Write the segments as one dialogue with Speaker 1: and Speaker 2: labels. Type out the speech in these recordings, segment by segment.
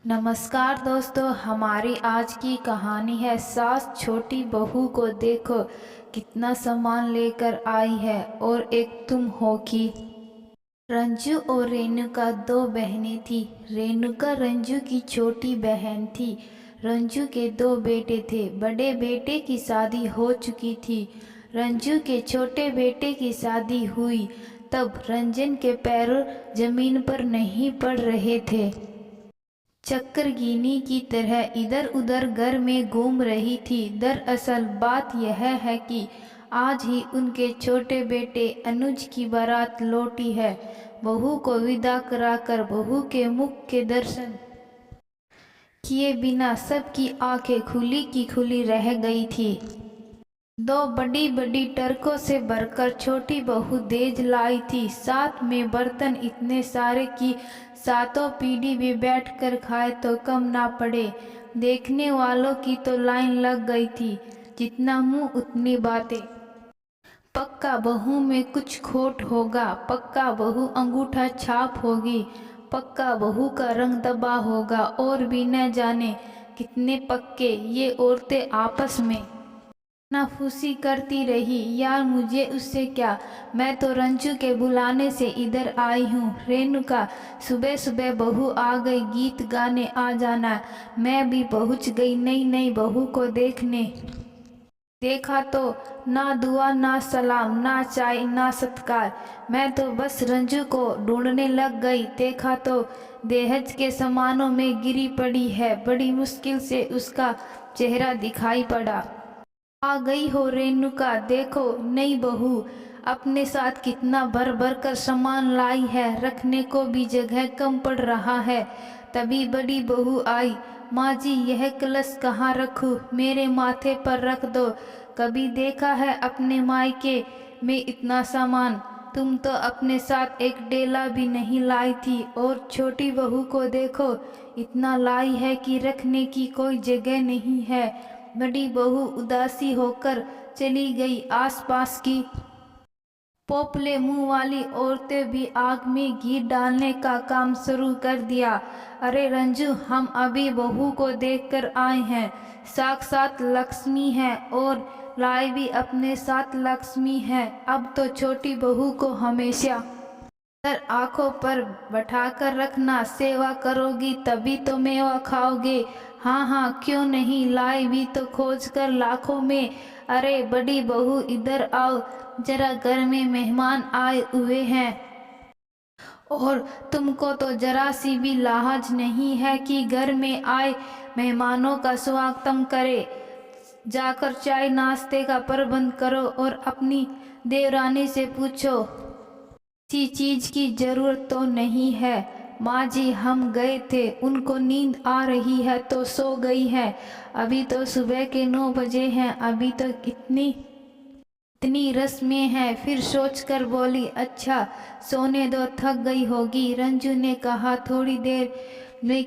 Speaker 1: नमस्कार दोस्तों, हमारी आज की कहानी है सास छोटी बहू को देखो कितना सामान लेकर आई है और एक तुम हो की। रंजू और रेणुका दो बहनें थी। रेणुका रंजू की छोटी बहन थी। रंजू के दो बेटे थे। बड़े बेटे की शादी हो चुकी थी। रंजू के छोटे बेटे की शादी हुई तब रंजन के पैर जमीन पर नहीं पड़ रहे थे। चक्करगिनी की तरह इधर उधर घर में घूम रही थी। दरअसल बात यह है कि आज ही उनके छोटे बेटे अनुज की बारात लौटी है। बहू को विदा कराकर बहू के मुख के दर्शन किए बिना सबकी आंखें खुली की खुली रह गई थी। दो बड़ी बड़ी टरकों से भरकर छोटी बहू देज लाई थी। साथ में बर्तन इतने सारे कि सातों पीढ़ी भी बैठकर खाए तो कम ना पड़े। देखने वालों की तो लाइन लग गई थी। जितना मुंह उतनी बातें। पक्का बहू में कुछ खोट होगा। पक्का बहू अंगूठा छाप होगी। पक्का बहू का रंग दबा होगा। और भी न जाने कितने पक्के ये औरतें आपस में नाफूसी करती रही। यार मुझे उससे क्या, मैं तो रंजू के बुलाने से इधर आई हूँ। रेणुका, सुबह सुबह बहू आ गई, गीत गाने आ जाना। मैं भी पहुँच गई नई नई बहू को देखने। देखा तो ना दुआ ना सलाम ना चाय ना सत्कार। मैं तो बस रंजू को ढूंढने लग गई। देखा तो दहेज के सामानों में गिरी पड़ी है। बड़ी मुश्किल से उसका चेहरा दिखाई पड़ा। आ गई हो रेणुका, देखो नई बहू अपने साथ कितना भर भर कर सामान लाई है। रखने को भी जगह कम पड़ रहा है। तभी बड़ी बहू आई। माँ जी, यह कलश कहाँ रखूँ? मेरे माथे पर रख दो। कभी देखा है अपने मायके में इतना सामान? तुम तो अपने साथ एक डेला भी नहीं लाई थी। और छोटी बहू को देखो, इतना लाई है कि रखने की कोई जगह नहीं है। बड़ी बहू उदासी होकर चली गई। आसपास की पोपले मुंह वाली औरतें भी आग में घी डालने का काम शुरू कर दिया। अरे रंजू, हम अभी बहू को देखकर आए हैं। साक्षात लक्ष्मी है और लाए भी अपने साथ लक्ष्मी है। अब तो छोटी बहू को हमेशा सर आंखों पर बैठाकर रखना। सेवा करोगी तभी तो मेवा खाओगे। हाँ हाँ, क्यों नहीं, लाए भी तो खोज कर लाखों में। अरे बड़ी बहू, इधर आओ जरा, घर में मेहमान आए हुए हैं। और तुमको तो जरा सी भी लाहज नहीं है कि घर में आए मेहमानों का स्वागत करे। जाकर चाय नाश्ते का प्रबंध करो और अपनी देवरानी से पूछो किसी चीज की जरूरत तो नहीं है। माँ जी, हम गए थे, उनको नींद आ रही है तो सो गई है। अभी तो सुबह के 9 बजे हैं। अभी तो इतनी रस्में हैं। फिर सोचकर बोली, अच्छा सोने दो, थक गई होगी। रंजू ने कहा, थोड़ी देर में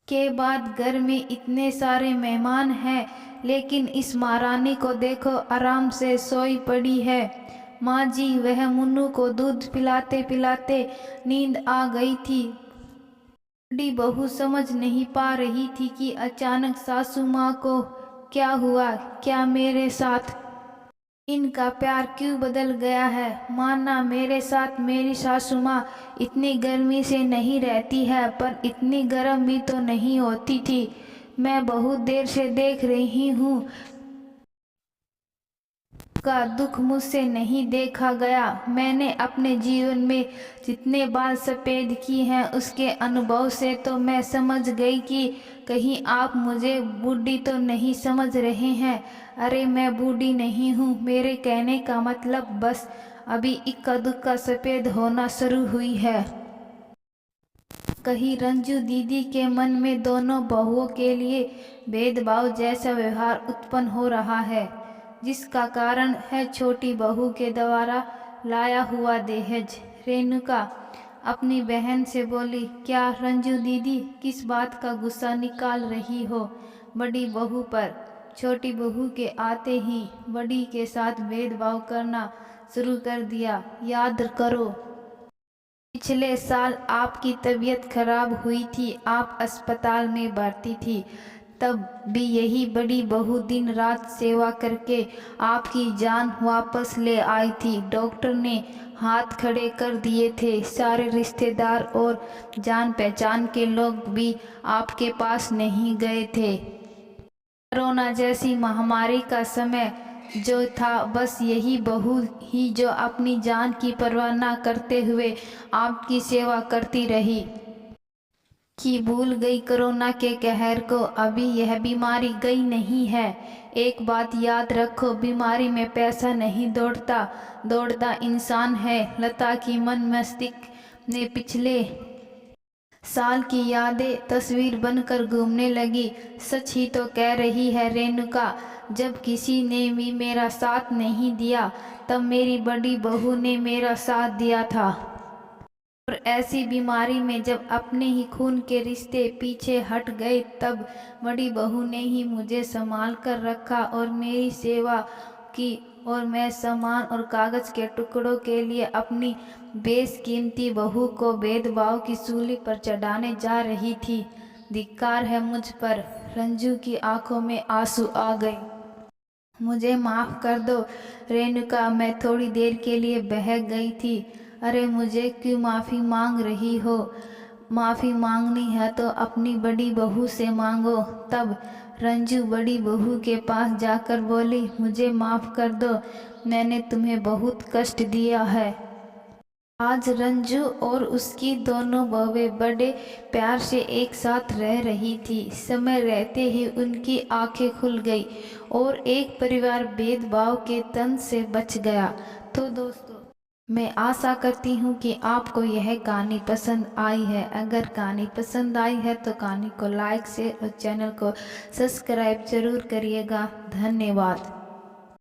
Speaker 1: के बाद घर में इतने सारे मेहमान हैं, लेकिन इस महारानी को देखो, आराम से सोई पड़ी है। माँ जी, वह मुन्नू को दूध पिलाते पिलाते नींद आ गई थी। बड़ी बहू समझ नहीं पा रही थी कि अचानक सासू माँ को क्या हुआ। क्या मेरे साथ इनका प्यार क्यों बदल गया है? माना मेरे साथ मेरी सासू माँ इतनी गर्मी से नहीं रहती है, पर इतनी गर्म भी तो नहीं होती थी। मैं बहुत देर से देख रही हूँ का दुख मुझसे नहीं देखा गया। मैंने अपने जीवन में जितने बाल सफ़ेद किए हैं, उसके अनुभव से तो मैं समझ गई कि कहीं आप मुझे बूढ़ी तो नहीं समझ रहे हैं। अरे मैं बूढ़ी नहीं हूँ, मेरे कहने का मतलब बस अभी इक्का दुक्का सफ़ेद होना शुरू हुई है। कहीं रंजू दीदी के मन में दोनों बहुओं के लिए भेदभाव जैसा व्यवहार उत्पन्न हो रहा है, जिसका कारण है छोटी बहू के द्वारा लाया हुआ दहेज। रेणुका अपनी बहन से बोली, क्या रंजू दीदी, किस बात का गुस्सा निकाल रही हो बड़ी बहू पर? छोटी बहू के आते ही बड़ी के साथ भेदभाव करना शुरू कर दिया। याद करो पिछले साल आपकी तबीयत खराब हुई थी, आप अस्पताल में भर्ती थी। तब भी यही बड़ी बहू दिन रात सेवा करके आपकी जान वापस ले आई थी। डॉक्टर ने हाथ खड़े कर दिए थे। सारे रिश्तेदार और जान पहचान के लोग भी आपके पास नहीं गए थे। कोरोना जैसी महामारी का समय जो था, बस यही बहू ही जो अपनी जान की परवाह न करते हुए आपकी सेवा करती रही कि भूल गई कोरोना के कहर को। अभी यह बीमारी गई नहीं है। एक बात याद रखो, बीमारी में पैसा नहीं दौड़ता, दौड़ता इंसान है। लता की मन मस्तिष्क ने पिछले साल की यादें तस्वीर बनकर घूमने लगी। सच ही तो कह रही है रेणुका, जब किसी ने भी मेरा साथ नहीं दिया तब मेरी बड़ी बहू ने मेरा साथ दिया था। और ऐसी बीमारी में जब अपने ही खून के रिश्ते पीछे हट गए तब बड़ी बहू ने ही मुझे संभाल कर रखा और मेरी सेवा की। और मैं सामान और कागज़ के टुकड़ों के लिए अपनी बेशकीमती बहू को भेदभाव की सूली पर चढ़ाने जा रही थी। धिक्कार है मुझ पर। रंजू की आंखों में आंसू आ गए। मुझे माफ़ कर दो रेणुका, मैं थोड़ी देर के लिए बहक गई थी। अरे मुझे क्यों माफ़ी मांग रही हो? माफ़ी मांगनी है तो अपनी बड़ी बहू से मांगो। तब रंजू बड़ी बहू के पास जाकर बोली, मुझे माफ़ कर दो, मैंने तुम्हें बहुत कष्ट दिया है। आज रंजू और उसकी दोनों बहुएं बड़े प्यार से एक साथ रह रही थी। समय रहते ही उनकी आंखें खुल गई और एक परिवार भेदभाव के तंत्र से बच गया। तो दोस्तों, मैं आशा करती हूँ कि आपको यह कहानी पसंद आई है। अगर कहानी पसंद आई है तो कहानी को लाइक, शेयर और चैनल को सब्सक्राइब जरूर करिएगा। धन्यवाद।